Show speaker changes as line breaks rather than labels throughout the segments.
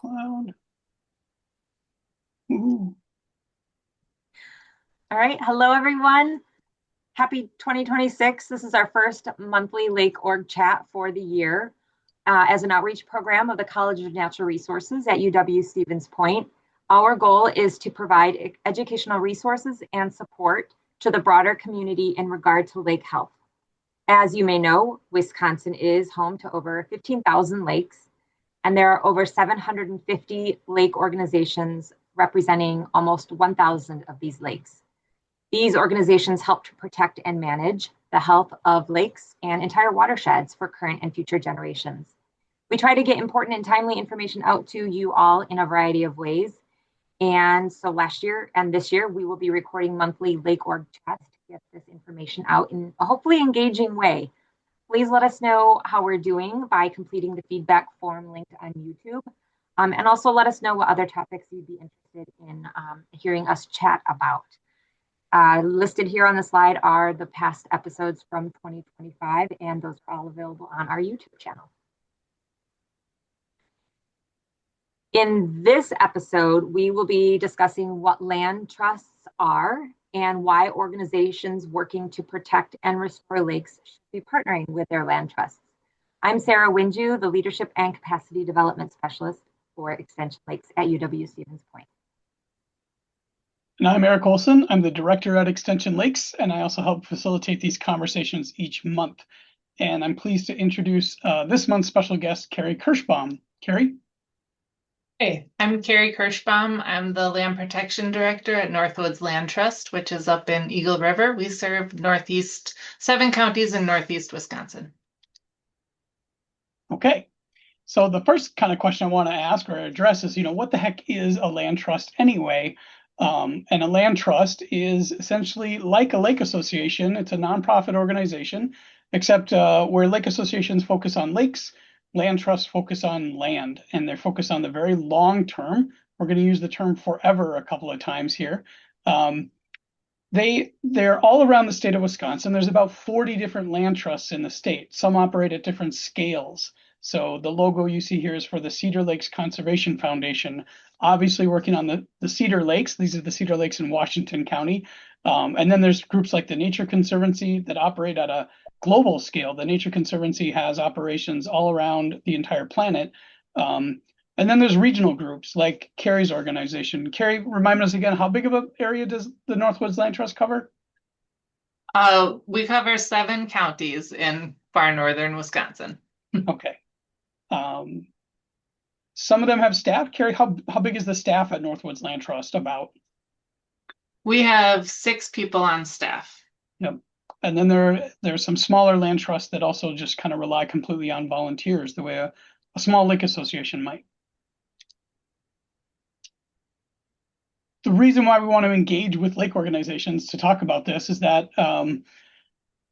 cloud. Ooh.
All right. Hello, everyone. Happy 2026. This is our first monthly Lake Org chat for the year as an outreach program of the College of Natural Resources at UW-Stevens Point. Our goal is to provide educational resources and support to the broader community in regard to lake health. As you may know, Wisconsin is home to over 15,000 lakes, and there are over 750 lake organizations representing almost 1,000 of these lakes. These organizations help to protect and manage the health of lakes and entire watersheds for current and future generations. We try to get important and timely information out to you all in a variety of ways. And so last year and this year, we will be recording monthly Lake Org chats to get this information out in a hopefully engaging way. Please let us know how we're doing by completing the feedback form linked on YouTube. And also let us know what other topics you'd be interested in hearing us chat about. Listed here on the slide are the past episodes from 2025, and those are all available on our YouTube channel. In this episode, we will be discussing what land trusts are and why organizations working to protect and restore lakes should be partnering with their land trusts. I'm Sarah Winju, the Leadership and Capacity Development Specialist for Extension Lakes at UW-Stevens Point.
And I'm Eric Olson. I'm the director at Extension Lakes, and I also help facilitate these conversations each month. And I'm pleased to introduce this month's special guest, Carrie Kirschbaum. Carrie?
Hey, I'm Carrie Kirschbaum. I'm the Land Protection Director at Northwoods Land Trust, which is up in Eagle River. We serve 7 counties in northeast Wisconsin.
Okay. So the first kind of question I want to ask or address is, what the heck is a land trust anyway? And a land trust is essentially like a lake association. It's a nonprofit organization, except where lake associations focus on lakes, land trusts focus on land, and they're focused on the very long term. We're going to use the term forever a couple of times here. They're all around the state of Wisconsin. There's about 40 different land trusts in the state. Some operate at different scales. So the logo you see here is for the Cedar Lakes Conservation Foundation, obviously working on the Cedar Lakes. These are the Cedar Lakes in Washington County. And then there's groups like the Nature Conservancy that operate at a global scale. The Nature Conservancy has operations all around the entire planet. And then there's regional groups like Carrie's organization. Carrie, remind us again, how big of an area does the Northwoods Land Trust cover?
We cover 7 counties in far northern Wisconsin.
Okay. Some of them have staff. Carrie, how big is the staff at Northwoods Land Trust about?
We have 6 people on staff.
Yep. And then there's some smaller land trusts that also just kind of rely completely on volunteers, the way a small lake association might. The reason why we want to engage with lake organizations to talk about this is that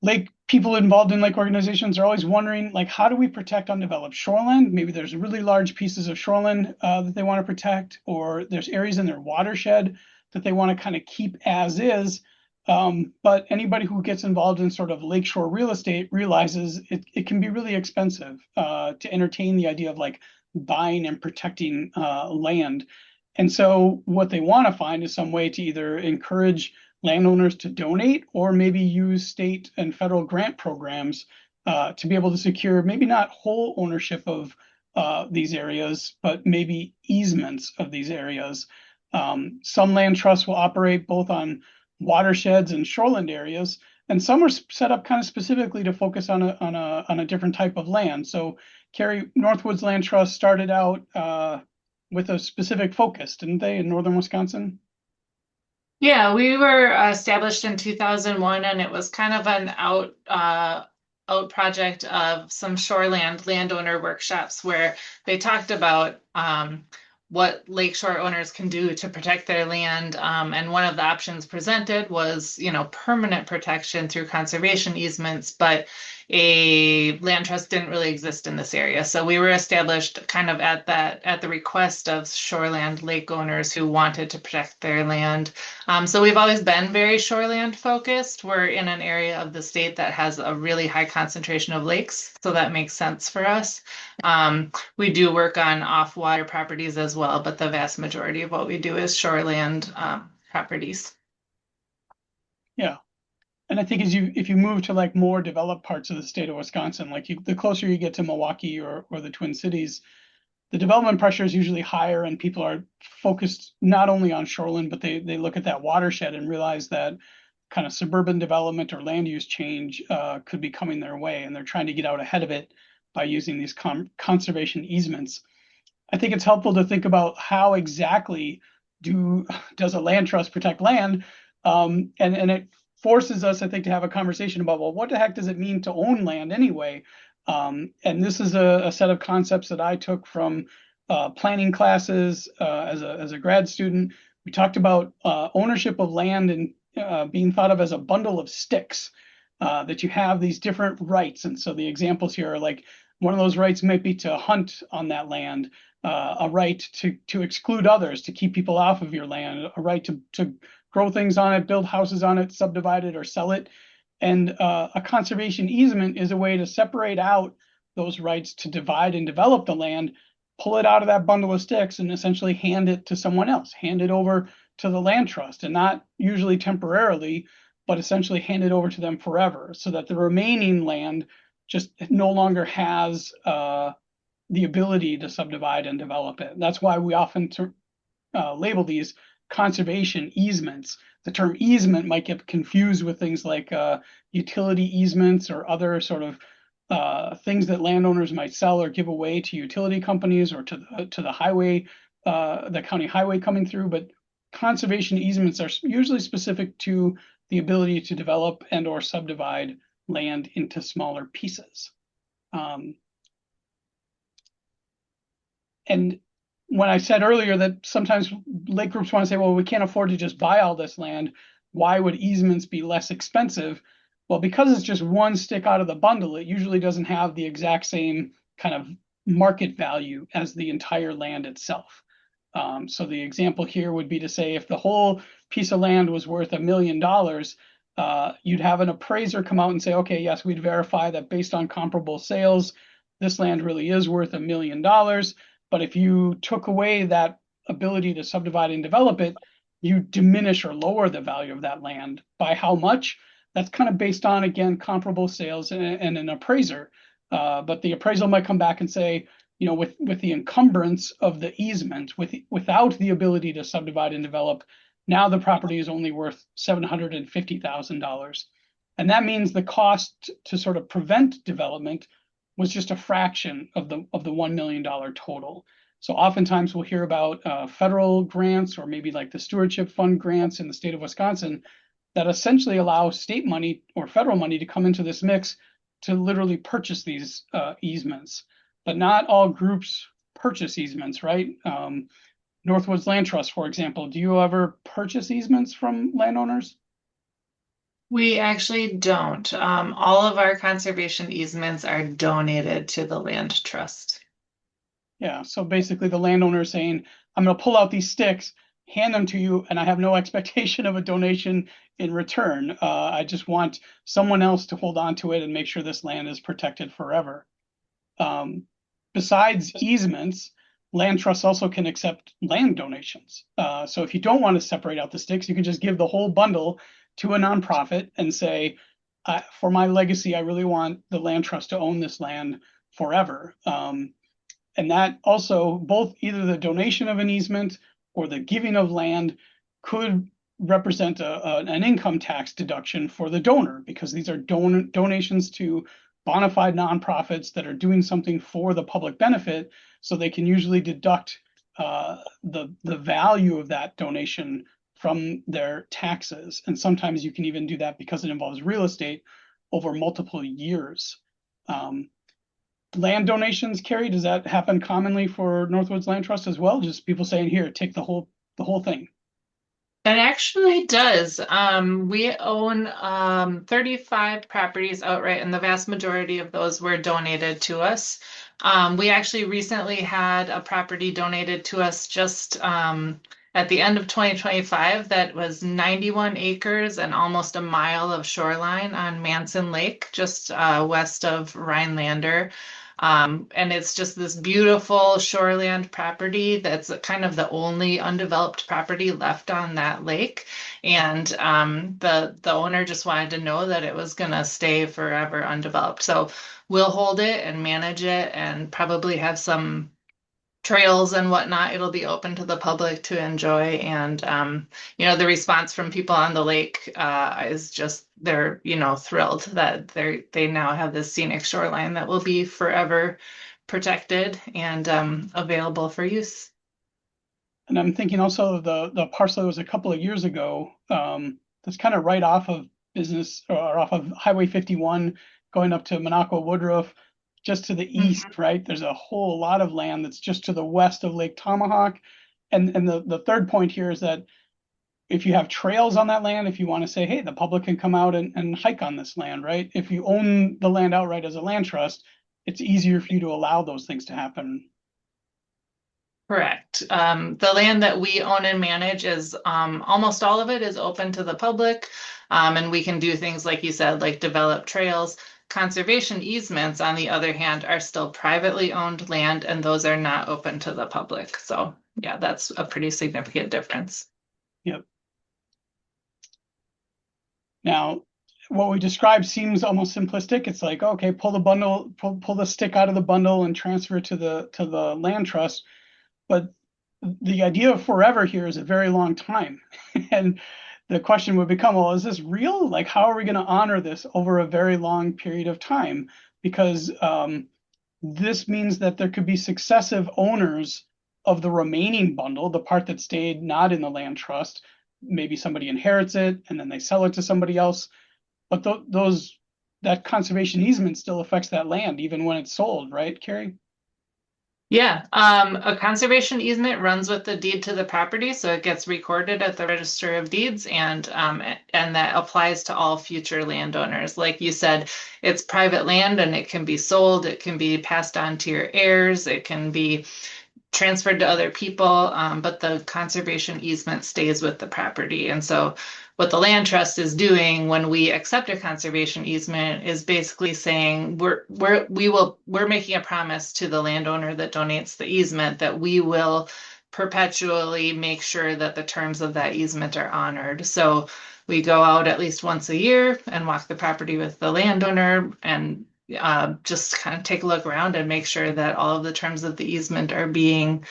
lake people involved in lake organizations are always wondering, like, how do we protect undeveloped shoreline? Maybe there's really large pieces of shoreline that they want to protect, or there's areas in their watershed that they want to kind of keep as is. But anybody who gets involved in sort of lakeshore real estate realizes it can be really expensive to entertain the idea of like buying and protecting land. And so what they want to find is some way to either encourage landowners to donate or maybe use state and federal grant programs to be able to secure maybe not whole ownership of these areas, but maybe easements of these areas. Some land trusts will operate both on watersheds and shoreland areas, and some are set up kind of specifically to focus on a different type of land. So Carrie, Northwoods Land Trust started out with a specific focus, didn't they, in northern Wisconsin?
Yeah, we were established in 2001, and it was kind of an out project of some shoreland landowner workshops where they talked about what lakeshore owners can do to protect their land. And one of the options presented was, permanent protection through conservation easements. But a land trust didn't really exist in this area. So we were established kind of at the request of shoreland lake owners who wanted to protect their land. So we've always been very shoreland focused. We're in an area of the state that has a really high concentration of lakes, so that makes sense for us. We do work on off-water properties as well, but the vast majority of what we do is shoreland properties.
Yeah. And I think if you move to like more developed parts of the state of Wisconsin, like the closer you get to Milwaukee or the Twin Cities, the development pressure is usually higher and people are focused not only on shoreline, but they look at that watershed and realize that kind of suburban development or land use change could be coming their way, and they're trying to get out ahead of it by using these conservation easements. I think it's helpful to think about how exactly does a land trust protect land, and it forces us, I think, to have a conversation about, well, what the heck does it mean to own land anyway? And this is a set of concepts that I took from planning classes as a grad student. We talked about ownership of land and being thought of as a bundle of sticks, that you have these different rights. And so the examples here are like, one of those rights might be to hunt on that land, a right to exclude others, to keep people off of your land, a right to grow things on it, build houses on it, subdivide it, or sell it. And a conservation easement is a way to separate out those rights to divide and develop the land, pull it out of that bundle of sticks, and essentially hand it to someone else, hand it over to the land trust, and not usually temporarily, but essentially hand it over to them forever, so that the remaining land just no longer has the ability to subdivide and develop it. That's why we often label these conservation easements. The term easement might get confused with things like utility easements or other sort of things that landowners might sell or give away to utility companies or to the highway, the county highway coming through. But conservation easements are usually specific to the ability to develop and or subdivide land into smaller pieces. And when I said earlier that sometimes lake groups want to say, well, we can't afford to just buy all this land, why would easements be less expensive? Well, because it's just one stick out of the bundle, it usually doesn't have the exact same kind of market value as the entire land itself. So the example here would be to say, if the whole piece of land was worth $1 million, you'd have an appraiser come out and say, okay, yes, we'd verify that based on comparable sales, this land really is worth $1 million. But if you took away that ability to subdivide and develop it, you diminish or lower the value of that land. By how much? That's kind of based on, again, comparable sales and an appraiser. But the appraisal might come back and say, you know, with the encumbrance of the easement, without the ability to subdivide and develop, now the property is only worth $750,000. And that means the cost to sort of prevent development was just a fraction of the $1 million total. So oftentimes we'll hear about federal grants or maybe like the stewardship fund grants in the state of Wisconsin that essentially allow state money or federal money to come into this mix to literally purchase these easements. But not all groups purchase easements, right? Northwoods Land Trust, for example, do you ever purchase easements from landowners?
We actually don't. All of our conservation easements are donated to the land trust.
Yeah, so basically the landowner is saying, I'm going to pull out these sticks, hand them to you, and I have no expectation of a donation in return. I just want someone else to hold on to it and make sure this land is protected forever. Besides easements, land trusts also can accept land donations. So if you don't want to separate out the sticks, you can just give the whole bundle to a nonprofit and say, for my legacy, I really want the land trust to own this land forever. And that also, both either the donation of an easement or the giving of land could represent an income tax deduction for the donor, because these are donations to bona fide nonprofits that are doing something for the public benefit. So they can usually deduct the value of that donation from their taxes. And sometimes you can even do that because it involves real estate over multiple years. Land donations, Carrie, does that happen commonly for Northwoods Land Trust as well? Just people saying, here, take the whole thing.
It actually does. We own 35 properties outright, and the vast majority of those were donated to us. We actually recently had a property donated to us just at the end of 2025 that was 91 acres and almost a mile of shoreline on Manson Lake, just west of Rhinelander. And it's just this beautiful shoreland property that's kind of the only undeveloped property left on that lake. And the owner just wanted to know that it was going to stay forever undeveloped. So we'll hold it and manage it and probably have some trails and whatnot. It'll be open to the public to enjoy. And, the response from people on the lake is just they're, thrilled that they now have this scenic shoreline that will be forever protected and available for use.
And I'm thinking also of the parcel that was a couple of years ago, that's kind of right off of business or off of Highway 51 going up to Minocqua Woodruff, just to the east, right? There's a whole lot of land that's just to the west of Lake Tomahawk. And the third point here is that if you have trails on that land, if you want to say, hey, the public can come out and hike on this land, right? If you own the land outright as a land trust, it's easier for you to allow those things to happen.
Correct. The land that we own and manage is almost all of it is open to the public. And we can do things like you said, like develop trails. Conservation easements, on the other hand, are still privately owned land, and those are not open to the public. So yeah, that's a pretty significant difference.
Yep. Now, what we described seems almost simplistic. It's like, okay, pull the stick out of the bundle and transfer it to the land trust. But the idea of forever here is a very long time. And the question would become, well, is this real? Like, how are we going to honor this over a very long period of time? Because this means that there could be successive owners of the remaining bundle, the part that stayed not in the land trust. Maybe somebody inherits it and then they sell it to somebody else. But that conservation easement still affects that land, even when it's sold, right, Carrie?
Yeah, a conservation easement runs with the deed to the property, so it gets recorded at the Register of Deeds, and that applies to all future landowners. Like you said, it's private land and it can be sold, it can be passed on to your heirs, it can be transferred to other people, but the conservation easement stays with the property. And so what the land trust is doing when we accept a conservation easement is basically saying we're making a promise to the landowner that donates the easement that we will perpetually make sure that the terms of that easement are honored. So we go out at least once a year and walk the property with the landowner and just kind of take a look around and make sure that all of the terms of the easement are being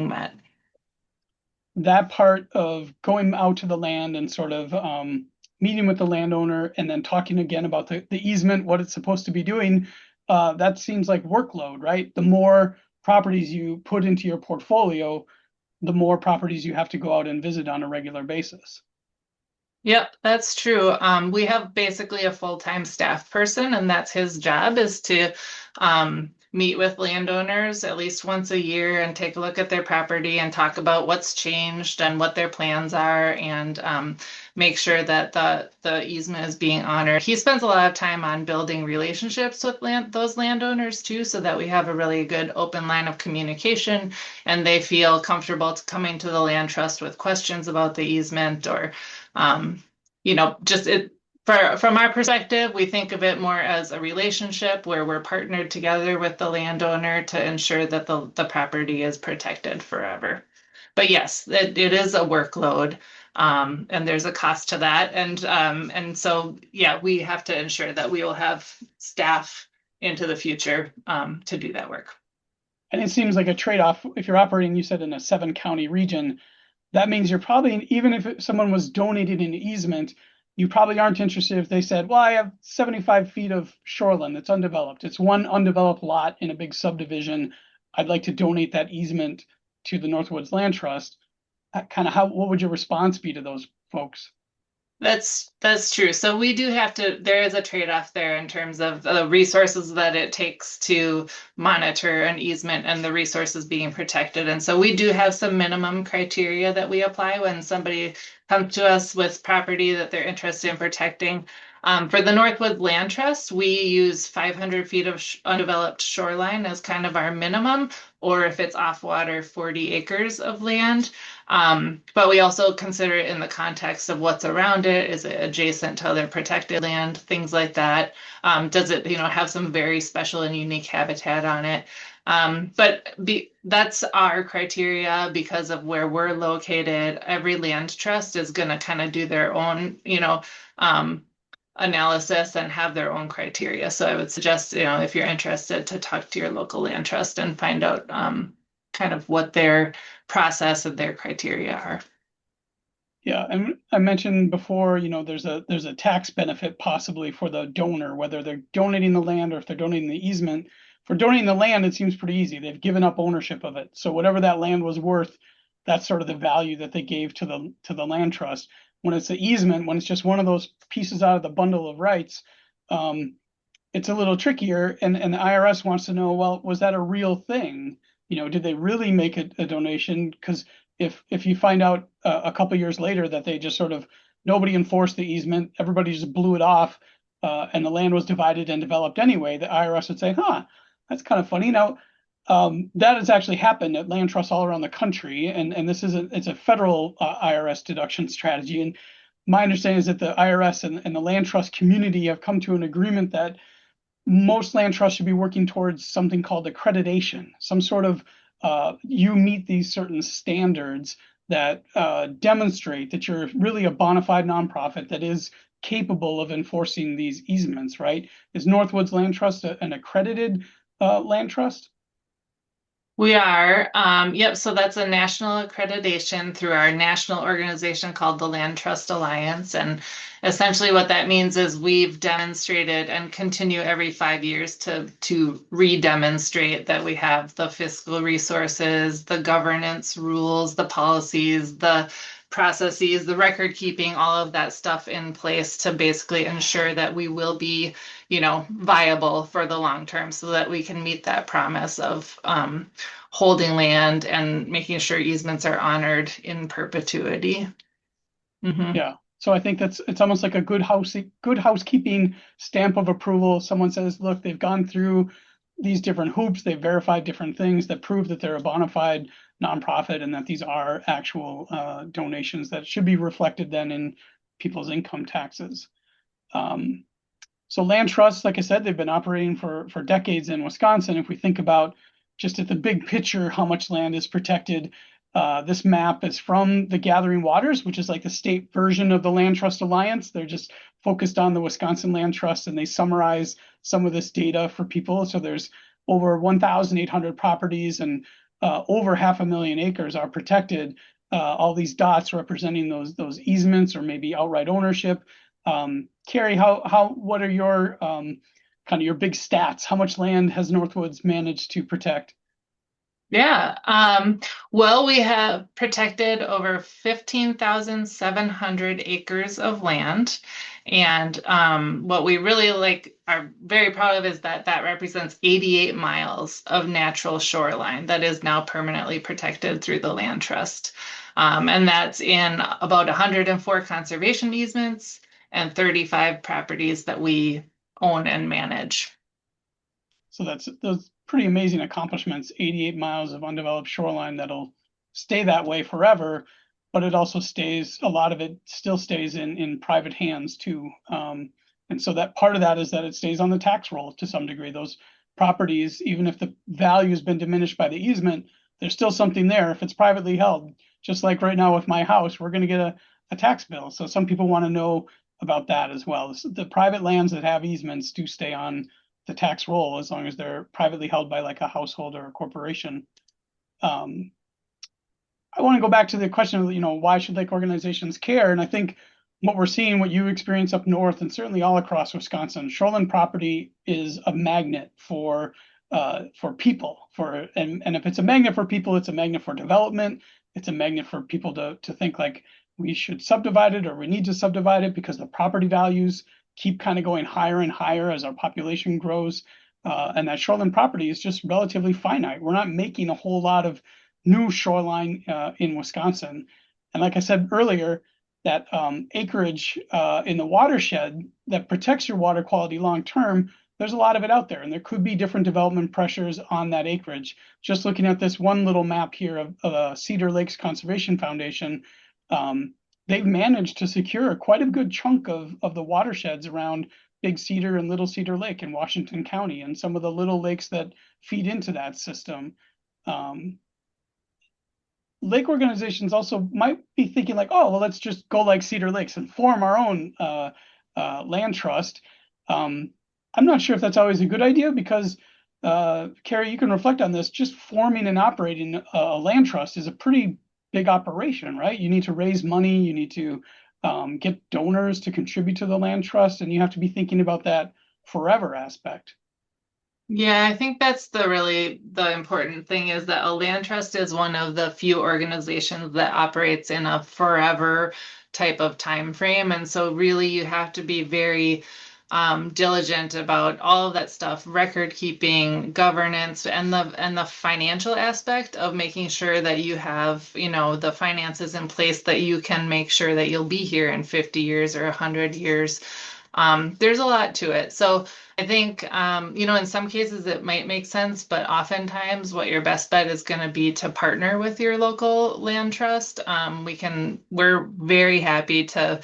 met.
That part of going out to the land and sort of meeting with the landowner and then talking again about the easement, what it's supposed to be doing, that seems like workload, right? The more properties you put into your portfolio, the more properties you have to go out and visit on a regular basis.
Yep, that's true. We have basically a full-time staff person, and that's his job is to meet with landowners at least once a year and take a look at their property and talk about what's changed and what their plans are and make sure that the easement is being honored. He spends a lot of time on building relationships with those landowners too, so that we have a really good open line of communication and they feel comfortable coming to the land trust with questions about the easement or from our perspective, we think of it more as a relationship where we're partnered together with the landowner to ensure that the property is protected forever. But yes, it is a workload, and there's a cost to that. And so, yeah, we have to ensure that we will have staff into the future to do that work.
And it seems like a trade-off. If you're operating, you said in a 7-county region, that means you're probably, even if someone was donated an easement, you probably aren't interested if they said, well, I have 75 feet of shoreline that's undeveloped. It's one undeveloped lot in a big subdivision. I'd like to donate that easement to the Northwoods Land Trust. What would your response be to those folks?
That's true. So we do have to, there is a trade-off there in terms of the resources that it takes to monitor an easement and the resources being protected. And so we do have some minimum criteria that we apply when somebody comes to us with property that they're interested in protecting. For the Northwood Land Trust, we use 500 feet of undeveloped shoreline as kind of our minimum, or if it's off water, 40 acres of land. But we also consider it in the context of what's around it. Is it adjacent to other protected land, things like that? Does it, have some very special and unique habitat on it? That's our criteria because of where we're located. Every land trust is going to kind of do their own, analysis and have their own criteria. So I would suggest, if you're interested, to talk to your local land trust and find out kind of what their process and their criteria are.
Yeah, and I mentioned before, there's a tax benefit possibly for the donor, whether they're donating the land or if they're donating the easement. For donating the land, it seems pretty easy. They've given up ownership of it. So whatever that land was worth, that's sort of the value that they gave to the land trust. When it's an easement, when it's just one of those pieces out of the bundle of rights, it's a little trickier. And the IRS wants to know, well, was that a real thing? Did they really make a donation? Because if you find out a couple years later that they just sort of nobody enforced the easement, everybody just blew it off, and the land was divided and developed anyway, the IRS would say, "Huh, that's kind of funny." Now, that has actually happened at land trusts all around the country, and it's a federal IRS deduction strategy. And my understanding is that the IRS and the land trust community have come to an agreement that most land trusts should be working towards something called accreditation, some sort of you meet these certain standards that demonstrate that you're really a bona fide nonprofit that is capable of enforcing these easements, right? Is Northwoods Land Trust an accredited land trust?
We are. Yep. So that's a national accreditation through our national organization called the Land Trust Alliance. And essentially what that means is we've demonstrated and continue every 5 years to re-demonstrate that we have the fiscal resources, the governance rules, the policies, the processes, the record keeping, all of that stuff in place to basically ensure that we will be viable for the long term so that we can meet that promise of holding land and making sure easements are honored in perpetuity. Mm-hmm.
Yeah. So I think it's almost like a good housekeeping stamp of approval. Someone says, look, they've gone through these different hoops, they've verified different things that prove that they're a bona fide nonprofit and that these are actual donations that should be reflected then in people's income taxes. So land trusts, like I said, they've been operating for decades in Wisconsin. If we think about just at the big picture, how much land is protected, this map is from the Gathering Waters, which is like the state version of the Land Trust Alliance. They're just focused on the Wisconsin Land Trust, and they summarize some of this data for people. So there's over 1,800 properties and over 500,000 acres are protected. All these dots representing those easements or maybe outright ownership. Carrie, what are your kind of your big stats? How much land has Northwoods managed to protect?
Yeah. Well, we have protected over 15,700 acres of land. And what we really are very proud of is that represents 88 miles of natural shoreline that is now permanently protected through the land trust. And that's in about 104 conservation easements and 35 properties that we own and manage.
So that's those pretty amazing accomplishments, 88 miles of undeveloped shoreline that'll stay that way forever, but it also stays, a lot of it still stays in private hands too. And so that part of that is that it stays on the tax roll to some degree. Those properties, even if the value has been diminished by the easement, there's still something there if it's privately held. Just like right now with my house, we're going to get a tax bill. So some people want to know about that as well. The private lands that have easements do stay on the tax roll as long as they're privately held by like a household or a corporation. I want to go back to the question of, why should lake organizations care? And I think what we're seeing, what you experience up north and certainly all across Wisconsin, shoreline property is a magnet for people. And if it's a magnet for people, it's a magnet for development. It's a magnet for people to think like, we should subdivide it or we need to subdivide it because the property values keep kind of going higher and higher as our population grows. And that shoreline property is just relatively finite. We're not making a whole lot of new shoreline in Wisconsin. And like I said earlier, that acreage in the watershed that protects your water quality long term, there's a lot of it out there, and there could be different development pressures on that acreage. Just looking at this one little map here of Cedar Lakes Conservation Foundation, they've managed to secure quite a good chunk of the watersheds around Big Cedar and Little Cedar Lake in Washington County, and some of the little lakes that feed into that system. Lake organizations also might be thinking like, oh, well, let's just go like Cedar Lakes and form our own land trust. I'm not sure if that's always a good idea because, Carrie, you can reflect on this. Just forming and operating a land trust is a pretty big operation, right? You need to raise money, you need to get donors to contribute to the land trust, and you have to be thinking about that forever aspect.
Yeah, I think that's the important thing is that a land trust is one of the few organizations that operates in a forever type of time frame. And so really you have to be very diligent about all of that stuff, record keeping, governance, and the financial aspect of making sure that you have, the finances in place that you can make sure that you'll be here in 50 years or 100 years. There's a lot to it. So I think, in some cases it might make sense, but oftentimes what your best bet is going to be to partner with your local land trust. We're very happy to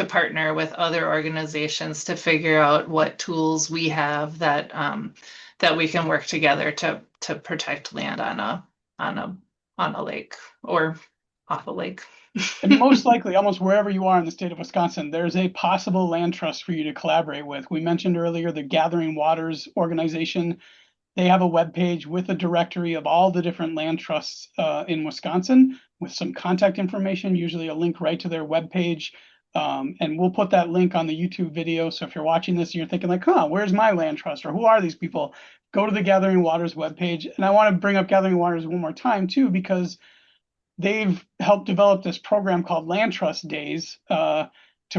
partner with other organizations to figure out what tools we have that we can work together to protect land on a lake or off a lake.
And most likely, almost wherever you are in the state of Wisconsin, there's a possible land trust for you to collaborate with. We mentioned earlier the Gathering Waters organization. They have a webpage with a directory of all the different land trusts in Wisconsin with some contact information, usually a link right to their webpage. And we'll put that link on the YouTube video. So if you're watching this and you're thinking like, where's my land trust or who are these people? Go to the Gathering Waters webpage. And I want to bring up Gathering Waters one more time too, because they've helped develop this program called Land Trust Days to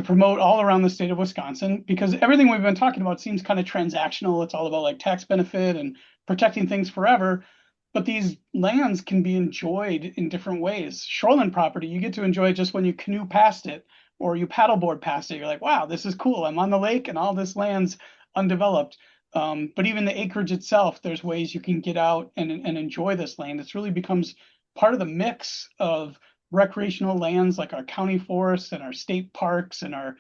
promote all around the state of Wisconsin, because everything we've been talking about seems kind of transactional. It's all about like tax benefit and protecting things forever. But these lands can be enjoyed in different ways. Shoreline property, you get to enjoy it just when you canoe past it or you paddleboard past it. You're like, wow, this is cool. I'm on the lake and all this land's undeveloped. But even the acreage itself, there's ways you can get out and enjoy this land. It really becomes part of the mix of recreational lands like our county forests and our state parks and our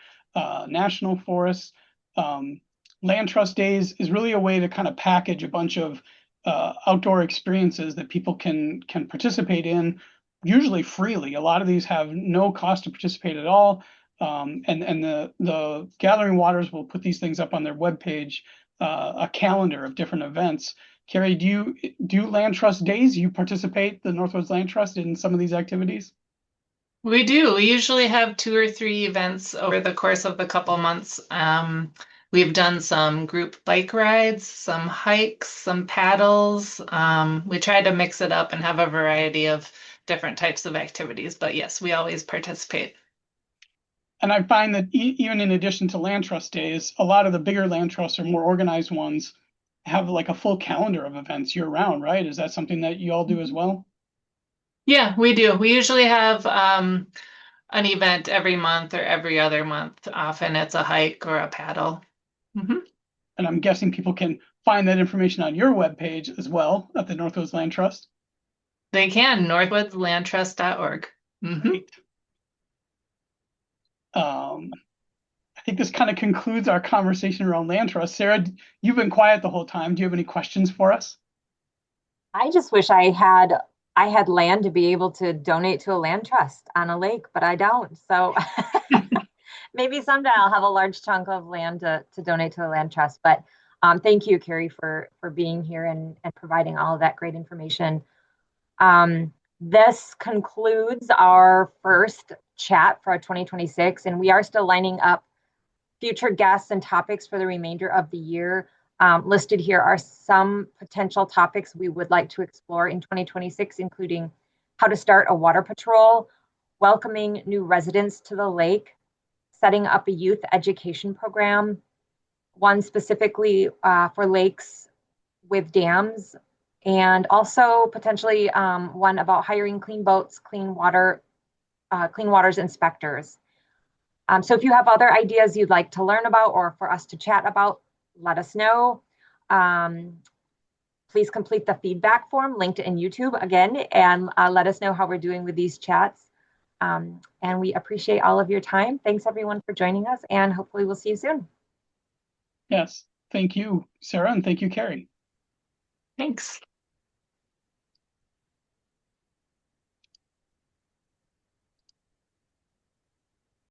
national forests. Land Trust Days is really a way to kind of package a bunch of outdoor experiences that people can participate in, usually freely. A lot of these have no cost to participate at all. And the Gathering Waters will put these things up on their webpage, a calendar of different events. Carrie, do you do Land Trust Days? You participate, the Northwoods Land Trust, in some of these activities?
We do. We usually have 2 or 3 events over the course of the couple months. We've done some group bike rides, some hikes, some paddles. We try to mix it up and have a variety of different types of activities. But yes, we always participate.
And I find that even in addition to Land Trust Days, a lot of the bigger land trusts or more organized ones have like a full calendar of events year round, right? Is that something that you all do as well?
Yeah, we do. We usually have an event every month or every other month. Often it's a hike or a paddle. Mm-hmm.
And I'm guessing people can find that information on your webpage as well at the Northwoods Land Trust.
They can, northwoodslandtrust.org. Mm-hmm.
Great. I think this kind of concludes our conversation around land trust. Sarah, you've been quiet the whole time. Do you have any questions for us?
I just wish I had land to be able to donate to a land trust on a lake, but I don't. So maybe someday I'll have a large chunk of land to donate to a land trust. But thank you, Carrie, for being here and providing all of that great information. This concludes our first chat for 2026, and we are still lining up future guests and topics for the remainder of the year. Listed here are some potential topics we would like to explore in 2026, including how to start a water patrol, welcoming new residents to the lake, setting up a youth education program, one specifically for lakes with dams, and also potentially one about hiring clean boats, clean waters inspectors. So if you have other ideas you'd like to learn about or for us to chat about, let us know. Please complete the feedback form linked in YouTube again, and let us know how we're doing with these chats. And we appreciate all of your time. Thanks everyone for joining us, and hopefully we'll see you soon.
Yes. Thank you, Sarah, and thank you, Carrie.
Thanks.